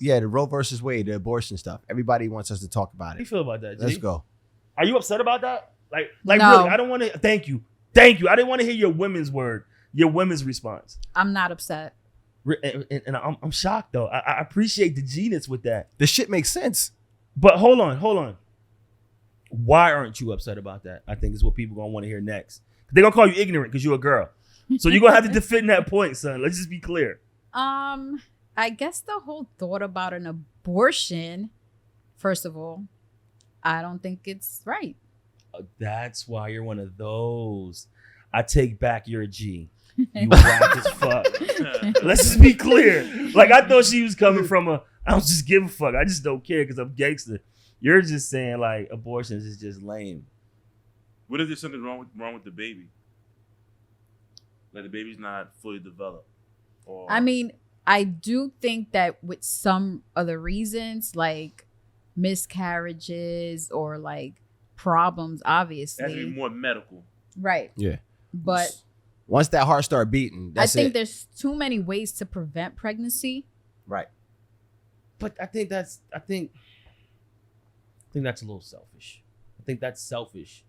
Yeah, the Roe versus Wade, the abortion stuff. Everybody wants us to talk about How do you it. feel about that, G? Let's go. Are you upset about that? Like No. really? I don't want to. Thank you. I didn't want to hear your women's word, your women's response. I'm not upset. And I'm shocked though. I appreciate the G-ness with that. The shit makes sense. But hold on. Why aren't you upset about that? I think is what people gonna want to hear next. They're gonna call you ignorant because you're a girl. So you're gonna have to defend that point, son. Let's just be clear. I guess the whole thought about an abortion, first of all, I don't think it's right. That's why you're one of those. I take back your G. You whack as fuck. Let's just be clear. Like I thought she was coming from I don't just give a fuck. I just don't care because I'm gangster. You're just saying like abortions is just lame. What if there's something wrong with the baby? Like the baby's not fully developed. Or I mean, I do think that with some other reasons, like miscarriages or like problems, it has to be obviously. more medical. Right. Yeah. But Once that heart start beating, I that's think it. there's too many ways to prevent pregnancy. Right. But I think that's a little selfish. I think that's selfish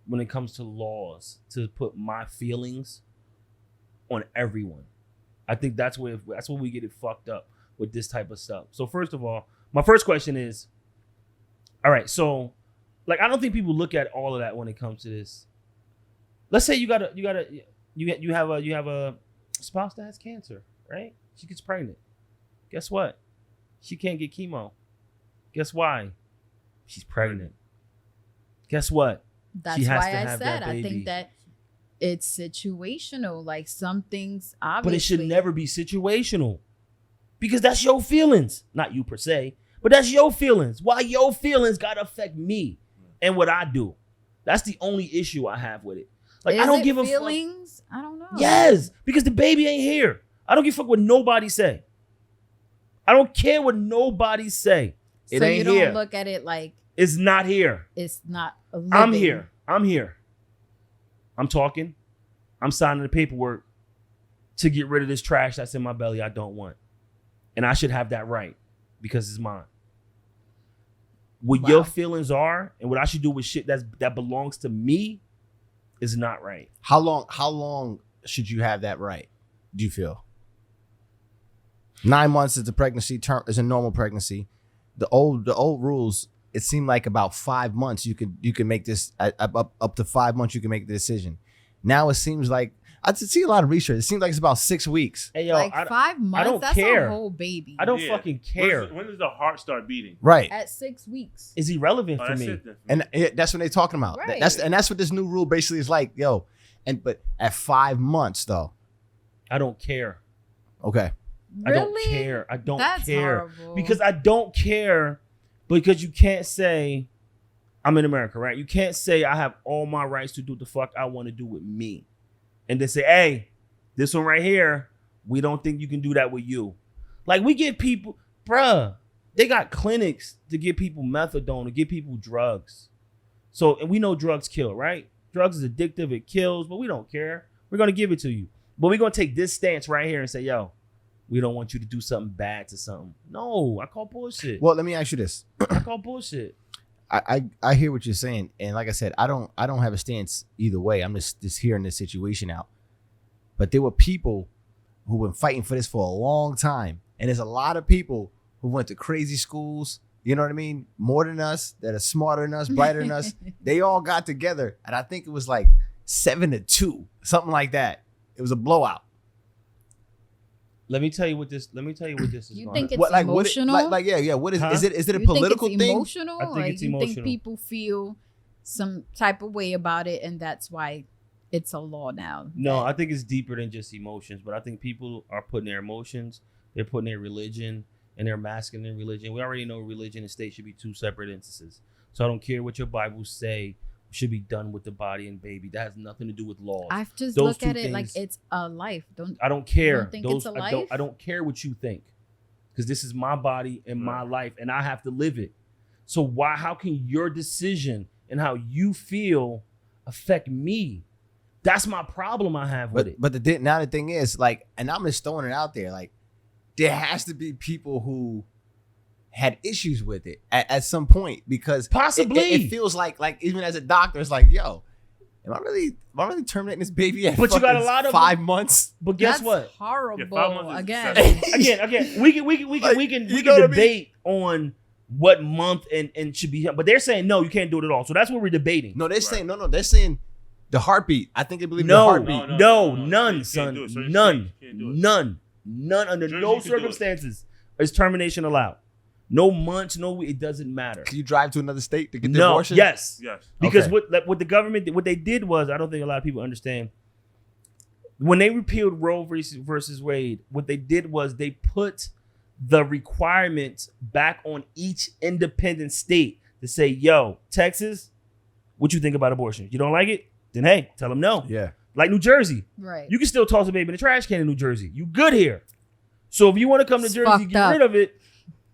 when it comes to laws to put my feelings on everyone. I think that's where we get it fucked up with this type of stuff. So first of all, my first question is, all right, so like I don't think people look at all of that when it comes to this. Let's say you have a spouse that has cancer, right? She gets pregnant. Guess what? She can't get chemo. Guess why? She's pregnant. Guess what? That's She has why to I have said that I baby. think that it's situational. Like some things obviously. But it should never be situational. Because that's your feelings. Not you per se, but that's your feelings. Why your feelings gotta affect me and what I do. That's the only issue I have with it. Like I Is don't it give a fuck. feelings? I don't know. Yes, because the baby ain't here. I don't give a fuck what nobody say. I don't care what nobody say. It So ain't you don't here. look at it like It's not here. it's not a living. I'm here. I'm talking. I'm signing the paperwork to get rid of this trash that's in my belly I don't want. And I should have that right because it's mine. What your feelings are and what I should do with shit that belongs to me is not right. How long should you have that right? Do you feel? 9 months is a pregnancy term, is a normal pregnancy. The old rules, it seemed like about 5 months you can make this up to 5 months you can make the decision. Now it seems like I see a lot of research. It seems like it's about 6 weeks. Hey yo, Like 5 months. don't That's care. a whole baby. I don't fucking care. When does the heart start beating? Right. At 6 weeks. It's irrelevant Oh, for that's me. it then for me. And that's what they're talking about. Right. That's what this new rule basically is like, yo. But at 5 months though. I don't care. Okay. I don't Really? care. I don't That's care. horrible. Because I don't care because you can't say I'm in America, right? You can't say I have all my rights to do what the fuck I want to do with me. And then say, hey, this one right here, we don't think you can do that with you. Like we give people, bruh, they got clinics to give people methadone, to give people drugs. So, and we know drugs kill, right? Drugs is addictive, it kills, but we don't care. We're going to give it to you. But we're going to take this stance right here and say, yo, we don't want you to do something bad to something. No, I call bullshit. Well, let me ask you this. I call bullshit. I hear what you're saying, and like I said, I don't have a stance either way. I'm just hearing this situation out. But there were people who've been fighting for this for a long time, and there's a lot of people who went to crazy schools. You know what I mean? More than us, that are smarter than us, brighter than us. They all got together, and I think it was like 7-2, something like that. It was a blowout. Let me tell you what this is. You gonna think have. it's emotional? Yeah. What is Huh? is it? Is it a You think political it's thing? emotional? I think Like, it's you emotional. think people feel some type of way about it, and that's why it's a law now? No, I think it's deeper than just emotions, but I think people are putting their emotions, they're putting their religion, and they're masking their religion. We already know religion and state should be two separate instances. So I don't care what your Bible say should be done with the body and baby. That has nothing to do with laws. I just Those look two at it like things- it's a life. I don't care. You don't think it's a life? I don't care what you think, because this is my body and my life, and I have to live it. So how can your decision and how you feel affect me? That's my problem I have with it. But the thing is, like, and I'm just throwing it out there, like, there has to be people who had issues with it at some point because Possibly. it feels like even as a doctor, it's like, yo, am I really terminating this baby at But you got a fucking lot of 5 months? But guess That's what? horrible. Yeah, 5 months is Again, excessive. Again, we can you know what I mean? debate on what month and should be, but they're saying no, you can't do it at all. So that's what we're debating. No, they're Right. saying they're saying the heartbeat. I think they believe the No, heartbeat. no, no. none, You son, can't do it. Certain none, states you can't do it. none under Jersey no can do it. circumstances is termination allowed. No months, no, it doesn't matter. Can you drive to another state to get the No, abortion? yes, Yes. because Okay. what the government, what they did was, I don't think a lot of people understand. When they repealed Roe versus Wade, what they did was they put the requirements back on each independent state to say, yo, Texas, what you think about abortion? You don't like it? Then hey, tell them no. Yeah. Like New Jersey, right. you can still toss a baby in the trash can in New Jersey. You good here. So if you want to come to It's Jersey, fucked get up. rid of it,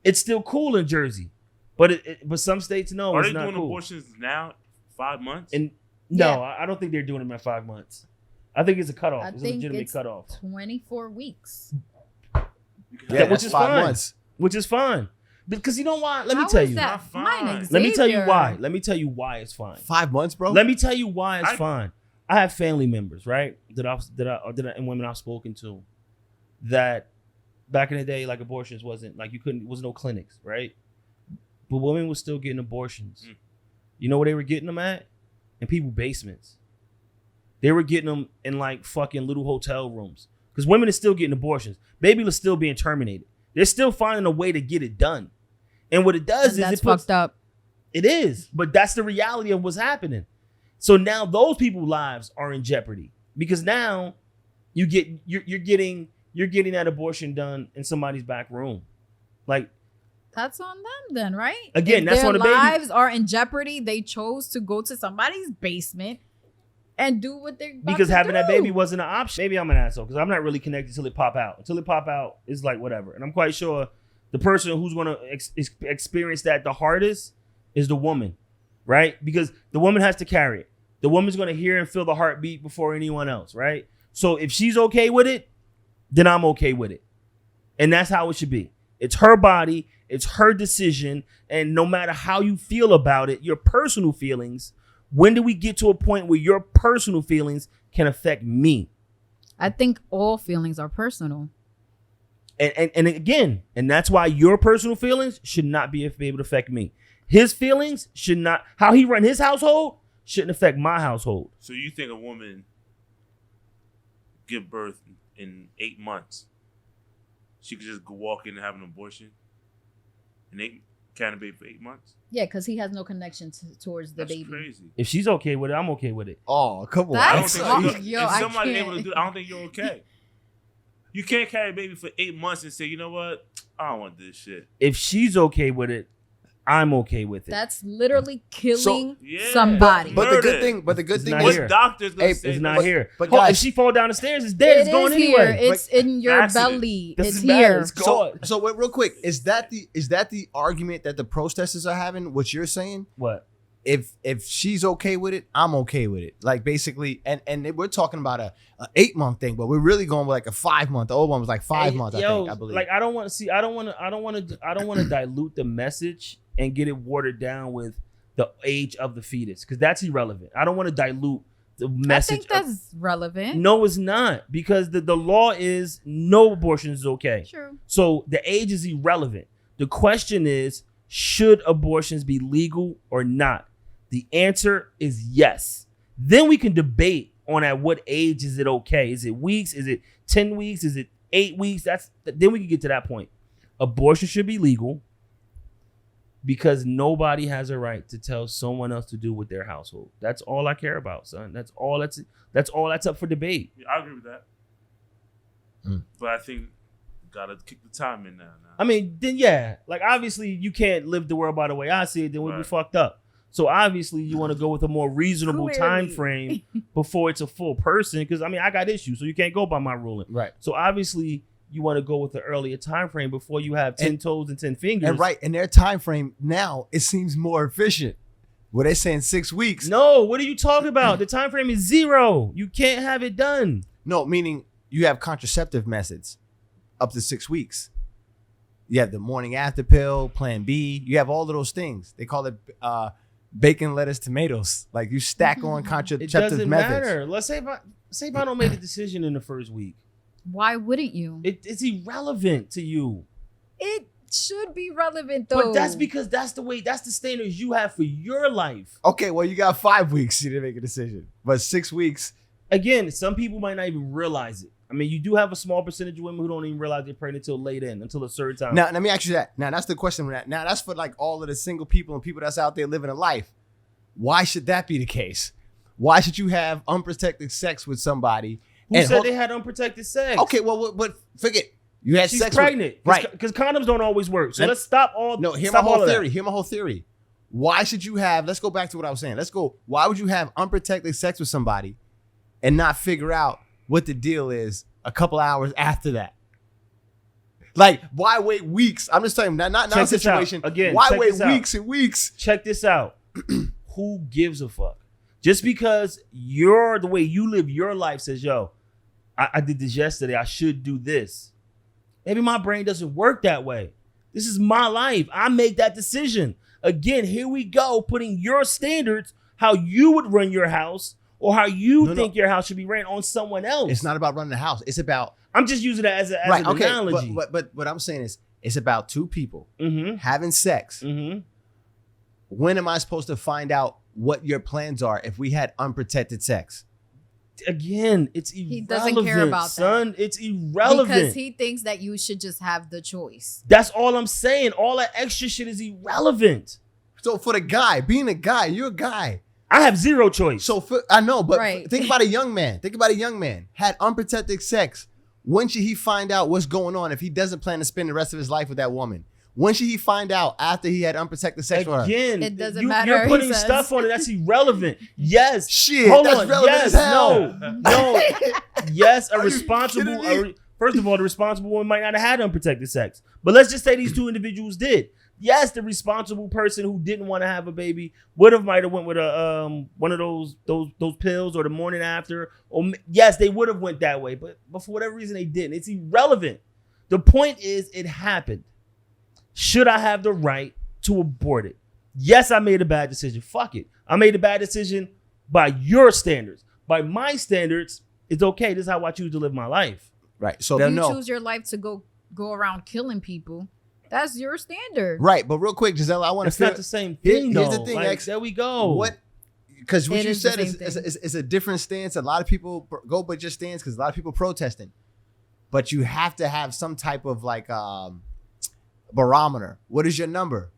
it's still cool in Jersey. But but some states, no, Are it's they not doing cool. abortions now? 5 months? And no, Yeah. I don't think they're doing them at 5 months. I think it's a cutoff. I It's a think legitimate it's cutoff, 24 weeks. Yeah, which that's is 5 fine. months. which is fine. Because you know why? Let me How tell is you. that Not fine. fine, Let me tell you Xavier? why. Let me tell you why it's fine. 5 months, bro. Let me tell you why it's I- fine. I have family members, right, that I and women I've spoken to, that back in the day, like abortions wasn't like was no clinics, right? But women were still getting abortions. Mm. You know where they were getting them at? In people's basements. They were getting them in like fucking little hotel rooms because women are still getting abortions. Babies are still being terminated. They're still finding a way to get it done. And what it does And is that's it puts fucked up. it is, but that's the reality of what's happening. So now those people's lives are in jeopardy because now you're getting that abortion done in somebody's back room. Like That's on them then, right? Again, If that's their on the baby. lives are in jeopardy. They chose to go to somebody's basement and do what they're about because to having that do. baby wasn't an option. Maybe I'm an asshole because I'm not really connected until it pop out. Until it pop out, it's like whatever. And I'm quite sure the person who's going to experience that the hardest is the woman, right? Because the woman has to carry it. The woman's going to hear and feel the heartbeat before anyone else, right? So if she's okay with it, then I'm okay with it. And that's how it should be. It's her body. It's her decision. And no matter how you feel about it, your personal feelings, when do we get to a point where your personal feelings can affect me? I think all feelings are personal. And again, and that's why your personal feelings should not be able to affect me. His feelings should not, how he run his household shouldn't affect my household. So you think a woman give birth in 8 months, she could just go walk in and have an abortion and they carry a baby for 8 months? Yeah, because he has no connection towards the That's baby. crazy. If she's okay with it, I'm okay with it. Oh, come on. That's I don't That's think wrong. so. Yo, if I somebody can't. able to do it, I don't think you're okay. You can't carry a baby for 8 months and say, you know what? I don't want this shit. If she's okay with it, I'm okay with it. That's literally killing yeah. somebody. But the Murder. good thing, It's not What here. doctor's gonna Hey, say? it's not but- here. but Oh, guys- if she fall down the stairs, it's dead. It's It going is here. anyway. It's in your accident. belly. Doesn't It's matter. here. It's gone. So wait, real quick, is that the argument that the protesters are having? What you're saying? What? If she's okay with it, I'm okay with it. Like basically, and we're talking about a 8 month thing, but we're really going with like a 5 month. The old one was like 5 months, Yo, I believe. Like I don't want to dilute the message and get it watered down with the age of the fetus because that's irrelevant. I don't want to dilute the I message. think that's relevant. No, it's not because the law is no abortion is okay. True. So the age is irrelevant. The question is, should abortions be legal or not? The answer is yes. Then we can debate on at what age is it okay. Is it weeks? Is it 10 weeks? Is it 8 weeks? Then we can get to that point. Abortion should be legal because nobody has a right to tell someone else to do with their household. That's all I care about, son. That's all that's up for debate. Yeah, I agree with that. Mm. But I think gotta kick the time in now. I mean, then yeah, like obviously you can't live the world by the way I see it, then we'd be Right. fucked up. So obviously you want to go with a more reasonable time Clearly. frame before it's a full person. Because I mean, I got issues, so you can't go by my ruling. right. So obviously you want to go with the earlier time frame before you have 10 toes and 10 fingers. And right, in their time frame now, it seems more efficient. Where they're saying 6 weeks. No, what are you talking about? The time frame is 0. You can't have it done. No, meaning you have contraceptive methods up to 6 weeks. You have the morning after pill, plan B. You have all of those things. They call it bacon, lettuce, tomatoes. Like you stack on It contraceptive doesn't methods. matter. Let's say if I don't make a decision in the first week, Why wouldn't you? it's irrelevant to you. It should be relevant though. But that's because that's the standards you have for your life. Okay, well, you got 5 weeks to make a decision. But 6 weeks, Again, some people might not even realize it. I mean, you do have a small percentage of women who don't even realize they're pregnant until a certain time. now let me ask you that. Now that's the question. Now that's for like all of the single people and people that's out there living a life. Why should that be the case? Why should you have unprotected sex with somebody? Who said they had unprotected sex? Okay, well, but forget. You had She's sex pregnant. with, right? Because condoms don't always work. So And- let's stop all. No, hear stop my all whole of that. theory. Hear my whole theory. Why should you have? Let's go back to what I was saying. Let's go. Why would you have unprotected sex with somebody and not figure out what the deal is a couple hours after that? Like, why wait weeks? I'm just telling you, not Check a this out. situation. Again, why check wait this out. weeks and weeks? Check this out. Who gives a fuck? Just because the way you live your life says, yo, I did this yesterday. I should do this. Maybe my brain doesn't work that way. This is my life. I make that decision. Again, here we go, putting your standards, how you would run your house or how you think your house should be ran on someone else. It's not about running the house. It's about I'm just using that as right. an Okay, analogy. but what I'm saying is, it's about two people Mm-hmm. having sex. Mm-hmm. When am I supposed to find out what your plans are if we had unprotected sex? Again, it's irrelevant. He doesn't care about that. son. It's irrelevant. because he thinks that you should just have the choice. That's all I'm saying. All that extra shit is irrelevant. So for the guy, being a guy, you're a guy. I have zero choice. So I know, but Right. think about a young man. Think about a young man had unprotected sex. When should he find out what's going on if he doesn't plan to spend the rest of his life with that woman? When should he find out after he had unprotected sex with her? Again, It doesn't matter, You're he putting says. stuff on it that's irrelevant. Yes. Shit, Hold that's on. relevant Yes. as hell. No. Yes. A Are you responsible. kidding me? First of all, the responsible woman might not have had unprotected sex. But let's just say these two individuals did. Yes, the responsible person who didn't want to have a baby might have went with a one of those pills or the morning after. Or yes, they would have went that way. But for whatever reason, they didn't. It's irrelevant. The point is, it happened. Should I have the right to abort it? Yes, I made a bad decision. Fuck it. I made a bad decision by your standards. By my standards, it's okay. This is how I choose to live my life. Right. So If they'll you know. choose your life to go around killing people, that's your standard. Right. But real quick, Giselle, I want to It's not the same thing, Here's though. the thing, Like, X. there we go. What? Because what It you is the said same is a different stance. A lot of people go but your stance because a lot of people protesting. But you have to have some type of like barometer. What is your number?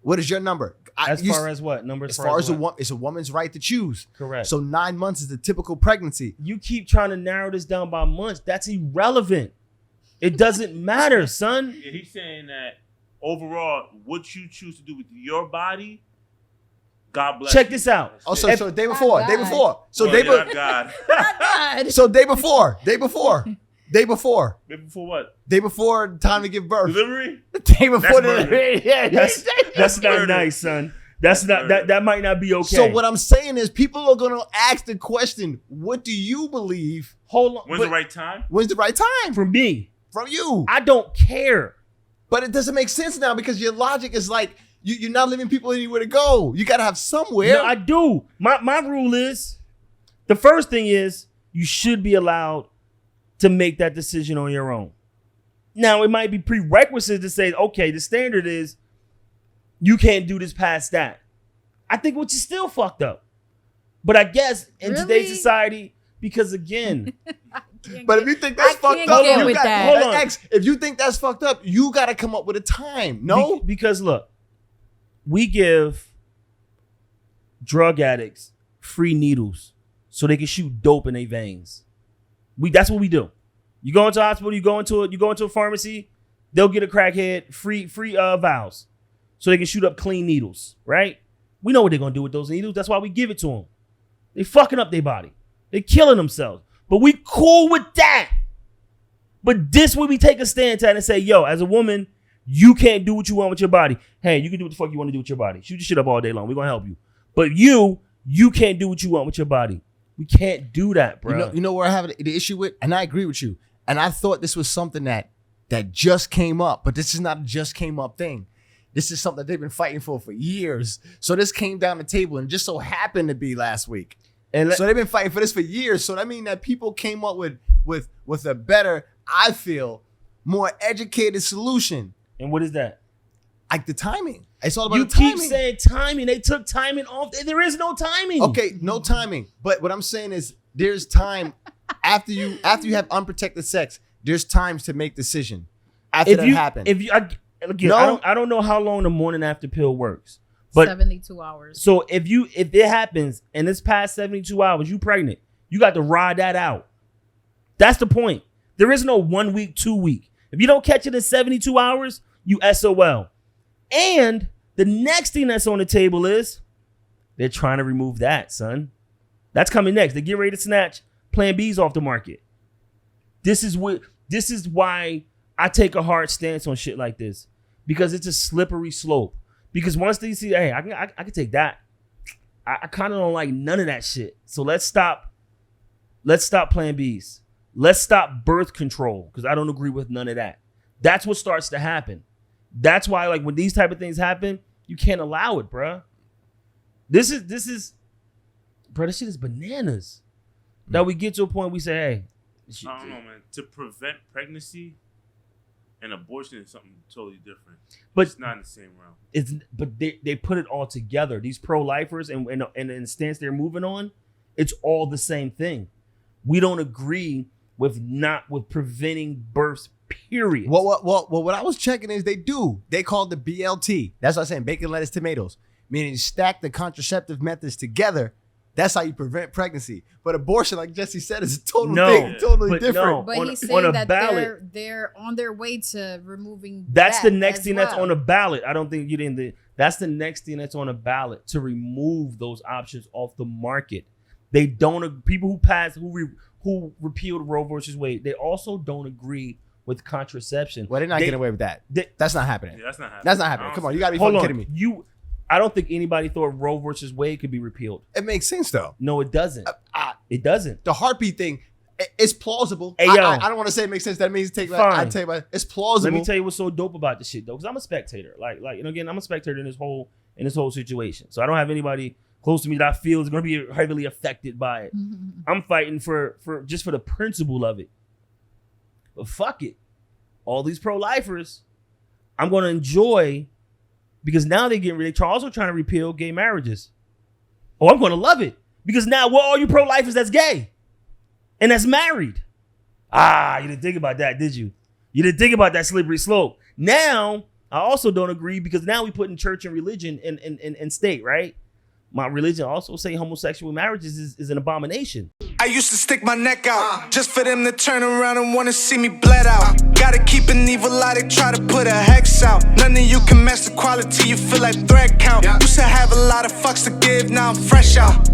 What is your number? As far as what? Numbers as far as what? it's a woman's right to choose. Correct. So 9 months is the typical pregnancy. You keep trying to narrow this down by months. That's irrelevant. It doesn't matter, son. Yeah, he's saying that overall, what you choose to do with your body, God bless. Check you. this out. Oh, so If- so day before, day God. before. So Well, day you're before. not God. God. So day before, day before, day before, Maybe before what? day before time to give birth. Delivery? The day before That's the yeah. That's not murder. nice, son. That's not murder. that might not be okay. So what I'm saying is, people are gonna ask the question, "What do you believe? Hold on. When's but the right time? When's the right time for me? from you?" I don't care. But it doesn't make sense now because your logic is like you're not leaving people anywhere to go. You gotta have somewhere. No, I do. My rule is the first thing is you should be allowed to make that decision on your own. Now, it might be prerequisites to say, okay, the standard is you can't do this past that. I think which is still fucked up. But I guess in today's Really? society, because again, But if you think that's I fucked can't up, get you with got, that. Hold on. X, if you think that's fucked up, you gotta come up with a time. No, because look, we give drug addicts free needles so they can shoot dope in their veins. That's what we do. You go into a hospital, you go into a pharmacy, they'll get a crackhead free vials so they can shoot up clean needles, right? We know what they're gonna do with those needles. That's why we give it to them. They fucking up their body. They killing themselves. But we cool with that. But this when we take a stance at and say, yo, as a woman, you can't do what you want with your body. Hey, you can do what the fuck you want to do with your body. Shoot your shit up all day long. We're gonna help you. But you can't do what you want with your body. We can't do that, bro. you know where I have the issue with, and I agree with you. And I thought this was something that that just came up, but this is not a just came up thing. This is something that they've been fighting for years. So this came down the table and just so happened to be last week. And so they've been fighting for this for years. So that means that people came up with a better, I feel, more educated solution. And what is that? Like the timing. It's all about You the timing. keep saying timing. They took timing off. There is no timing. Okay, no timing. But what I'm saying is there's time after you have unprotected sex. There's times to make decision after that happens. I don't know how long the morning after pill works, but 72 hours. So if it happens and it's past 72 hours, you pregnant, you got to ride that out. That's the point. There is no 1 week, 2 week. If you don't catch it in 72 hours, you SOL. And the next thing that's on the table is they're trying to remove that, son. That's coming next. They get ready to snatch Plan B's off the market. This is why I take a hard stance on shit like this, because it's a slippery slope. Because once they see, hey, I can take that. I kind of don't like none of that shit. So let's stop Plan B's. Let's stop birth control, because I don't agree with none of that. That's what starts to happen. That's why, like, when these type of things happen, you can't allow it, bruh. This is, bro, this shit is bananas. That we get to a point we say, hey. I don't know, man. To prevent pregnancy and abortion is something totally different. But it's not in the same realm. But they put it all together. These pro-lifers and the stance they're moving on, it's all the same thing. We don't agree with preventing births, period. Well, what I was checking is they do. They call it the BLT. That's what I'm saying. Bacon, lettuce, tomatoes. Meaning stack the contraceptive methods together. That's how you prevent pregnancy. But abortion, like Jesse said, is a total thing, totally different. No, but he's saying that they're on their way to removing. That's the next thing that's on the ballot. I don't think you didn't. That's the next thing that's on the ballot, to remove those options off the market. They don't. People who repealed Roe versus Wade, they also don't agree with contraception. Well, they're not getting away with that. That's not happening. Yeah, that's not happening. That's not happening. Come on, you gotta be fucking kidding me. I don't think anybody thought Roe versus Wade could be repealed. It makes sense though. No, it doesn't. It doesn't. The heartbeat thing, it's plausible. Hey, yo. I don't want to say it makes sense. That means take. I tell you, it's plausible. Let me tell you what's so dope about this shit though, because I'm a spectator. Like again, I'm a spectator in this whole situation. So I don't have anybody close to me that I feel is going to be heavily affected by it. Mm-hmm. I'm fighting for just for the principle of it. But fuck it, all these pro-lifers, I'm going to enjoy. Because now they're also trying to repeal gay marriages. Oh, I'm going to love it. Because now, what are you pro-lifers that's gay? And that's married? You didn't think about that, did you? You didn't think about that slippery slope. Now, I also don't agree, because now we put in church and religion and state, right? My religion also say homosexual marriages is an abomination. I used to stick my neck out just for them to turn around and want to see me bled out. Gotta keep an evil eye, they try to put a hex out. None of you can match the quality, you feel like thread count. Used to have a lot of fucks to give, now I'm fresh out.